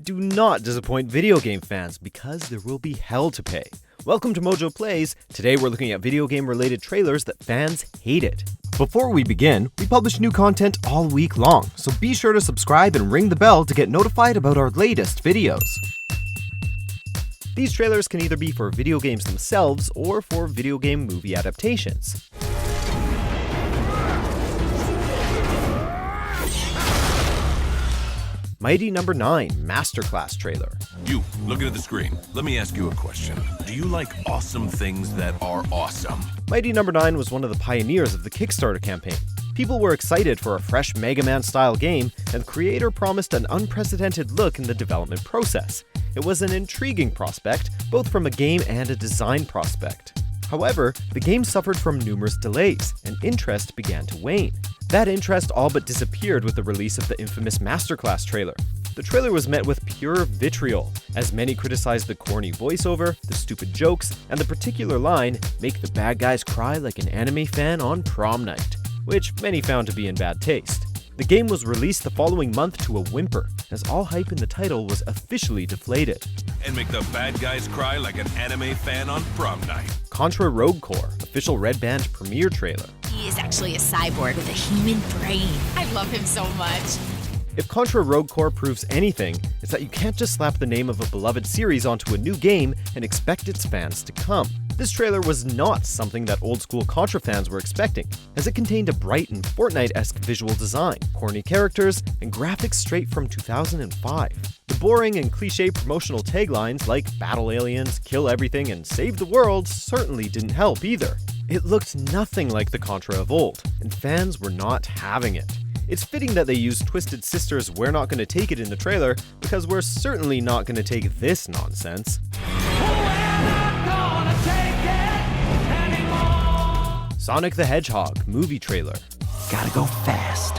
Do not disappoint video game fans because there will be hell to pay. Welcome to MojoPlays. Today we're looking at video game related trailers that fans hated. Before we begin, we publish new content all week long, so be sure to subscribe and ring the bell to get notified about our latest videos. These trailers can either be for video games themselves or for video game movie adaptations. Mighty Number 9 Masterclass trailer. You, looking at the screen, let me ask you a question. Do you like awesome things that are awesome? Mighty Number 9 was one of the pioneers of the Kickstarter campaign. People were excited for a fresh Mega Man-style game, and the creator promised an unprecedented look in the development process. It was an intriguing prospect, both from a game and a design prospect. However, the game suffered from numerous delays, and interest began to wane. That interest all but disappeared with the release of the infamous Masterclass trailer. The trailer was met with pure vitriol, as many criticized the corny voiceover, the stupid jokes, and the particular line, "Make the bad guys cry like an anime fan on prom night," which many found to be in bad taste. The game was released the following month to a whimper, as all hype in the title was officially deflated. And make the bad guys cry like an anime fan on prom night. Contra Rogue Core, official Red Band premiere trailer. He is actually a cyborg with a human brain. I love him so much. If Contra Rogue Core proves anything, it's that you can't just slap the name of a beloved series onto a new game and expect its fans to come. This trailer was not something that old-school Contra fans were expecting, as it contained a bright and Fortnite-esque visual design, corny characters, and graphics straight from 2005. The boring and cliché promotional taglines like "Battle Aliens, Kill Everything, and Save the World" certainly didn't help either. It looked nothing like the Contra of old, and fans were not having it. It's fitting that they used Twisted Sister's "We're Not Gonna Take It" in the trailer, because we're certainly not gonna take this nonsense. Sonic the Hedgehog movie trailer. Gotta go fast.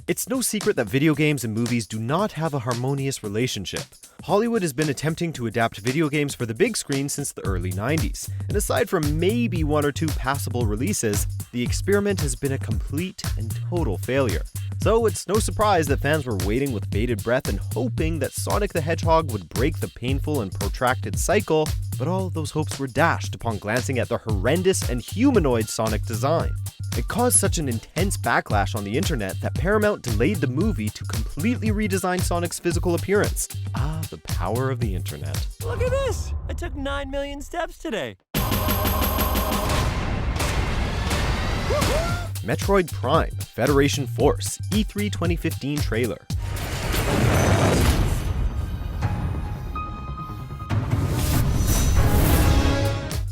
It's no secret that video games and movies do not have a harmonious relationship. Hollywood has been attempting to adapt video games for the big screen since the early 90s, and aside from maybe one or two passable releases, the experiment has been a complete and total failure. So it's no surprise that fans were waiting with bated breath and hoping that Sonic the Hedgehog would break the painful and protracted cycle, but all of those hopes were dashed upon glancing at the horrendous and humanoid Sonic design. It caused such an intense backlash on the internet that Paramount delayed the movie to completely redesign Sonic's physical appearance. Ah, the power of the internet. Look at this! I took 9 million steps today. Metroid Prime Federation Force E3 2015 trailer.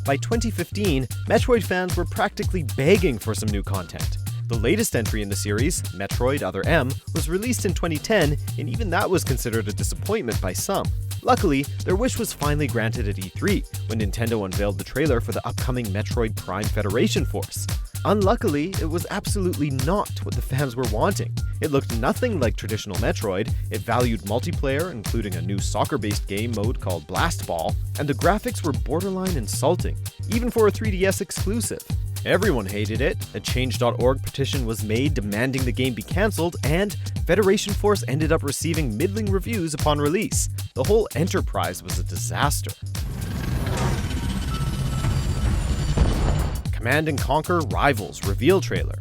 By 2015, Metroid fans were practically begging for some new content. The latest entry in the series, Metroid Other M, was released in 2010, and even that was considered a disappointment by some. Luckily, their wish was finally granted at E3, when Nintendo unveiled the trailer for the upcoming Metroid Prime Federation Force. Unluckily, it was absolutely not what the fans were wanting. It looked nothing like traditional Metroid, it valued multiplayer, including a new soccer-based game mode called Blast Ball, and the graphics were borderline insulting, even for a 3DS exclusive. Everyone hated it, a Change.org petition was made demanding the game be cancelled, and Federation Force ended up receiving middling reviews upon release. The whole enterprise was a disaster. Command & Conquer Rivals reveal trailer.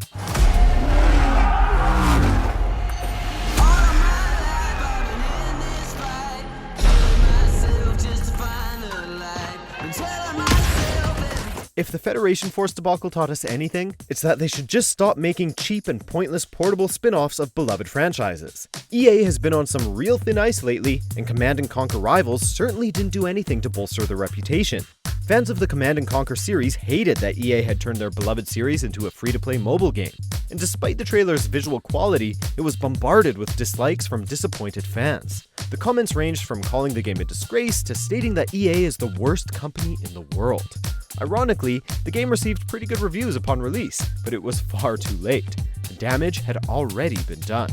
If the Federation Force debacle taught us anything, it's that they should just stop making cheap and pointless portable spin-offs of beloved franchises. EA has been on some real thin ice lately, and Command & Conquer Rivals certainly didn't do anything to bolster their reputation. Fans of the Command & Conquer series hated that EA had turned their beloved series into a free-to-play mobile game, and despite the trailer's visual quality, it was bombarded with dislikes from disappointed fans. The comments ranged from calling the game a disgrace to stating that EA is the worst company in the world. Ironically, the game received pretty good reviews upon release, but it was far too late. The damage had already been done.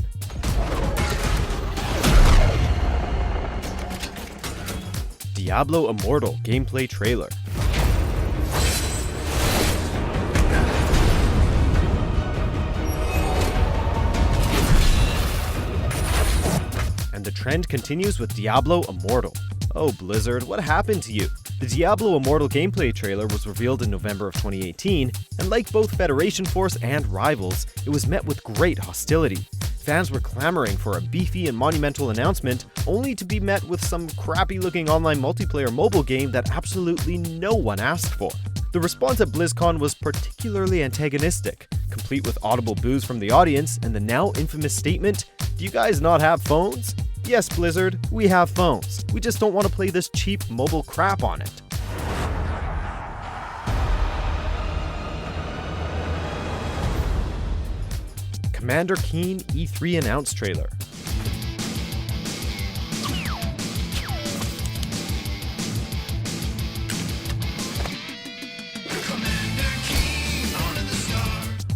Diablo Immortal gameplay trailer. trend continues with Diablo Immortal. Oh Blizzard, what happened to you? The Diablo Immortal gameplay trailer was revealed in November of 2018, and like both Federation Force and Rivals, it was met with great hostility. Fans were clamoring for a beefy and monumental announcement, only to be met with some crappy-looking online multiplayer mobile game that absolutely no one asked for. The response at BlizzCon was particularly antagonistic, complete with audible boos from the audience and the now infamous statement, "Do you guys not have phones?" Yes, Blizzard, we have phones. We just don't want to play this cheap mobile crap on it. Commander Keen E3 announce trailer.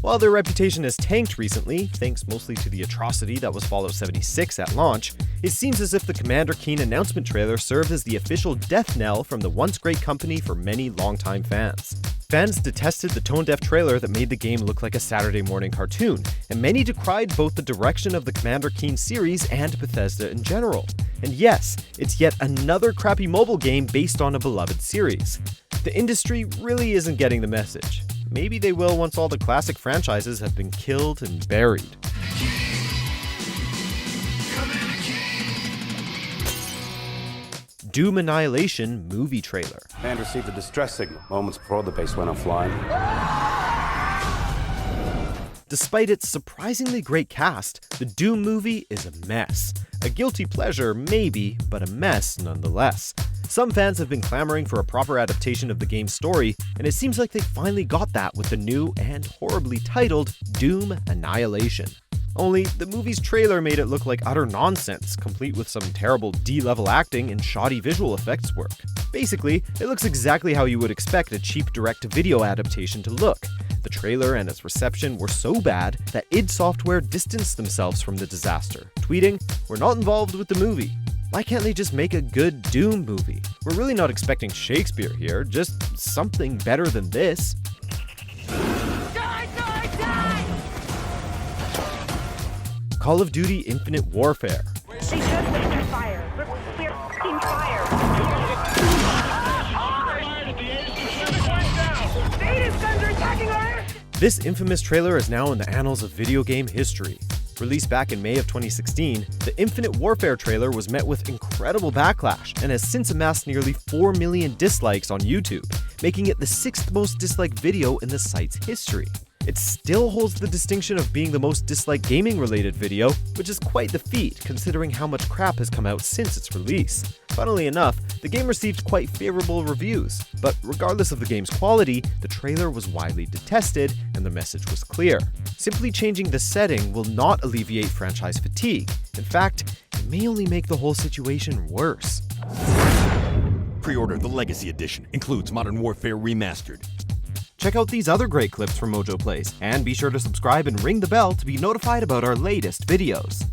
While their reputation has tanked recently, thanks mostly to the atrocity that was Fallout 76 at launch, it seems as if the Commander Keen announcement trailer served as the official death knell from the once great company for many longtime fans. Fans detested the tone-deaf trailer that made the game look like a Saturday morning cartoon, and many decried both the direction of the Commander Keen series and Bethesda in general. And yes, it's yet another crappy mobile game based on a beloved series. The industry really isn't getting the message. Maybe they will once all the classic franchises have been killed and buried. Doom Annihilation movie trailer. And received a distress signal moments before the base went offline. Despite its surprisingly great cast, the Doom movie is a mess. A guilty pleasure, maybe, but a mess nonetheless. Some fans have been clamoring for a proper adaptation of the game's story, and it seems like they finally got that with the new and horribly titled Doom Annihilation. Only, the movie's trailer made it look like utter nonsense, complete with some terrible D-level acting and shoddy visual effects work. Basically, it looks exactly how you would expect a cheap direct-to-video adaptation to look. The trailer and its reception were so bad that id Software distanced themselves from the disaster, tweeting, "We're not involved with the movie. Why can't they just make a good Doom movie? We're really not expecting Shakespeare here, just something better than this." Call of Duty Infinite Warfare. They just opened fire. We're f***ing fire. Native guns are attacking our... This infamous trailer is now in the annals of video game history. Released back in May of 2016, the Infinite Warfare trailer was met with incredible backlash and has since amassed nearly 4 million dislikes on YouTube, making it the 6th most disliked video in the site's history. It still holds the distinction of being the most disliked gaming-related video, which is quite the feat considering how much crap has come out since its release. Funnily enough, the game received quite favorable reviews, but regardless of the game's quality, the trailer was widely detested and the message was clear. Simply changing the setting will not alleviate franchise fatigue. In fact, it may only make the whole situation worse. Pre-order the Legacy Edition. Includes Modern Warfare Remastered. Check out these other great clips from MojoPlays, and be sure to subscribe and ring the bell to be notified about our latest videos.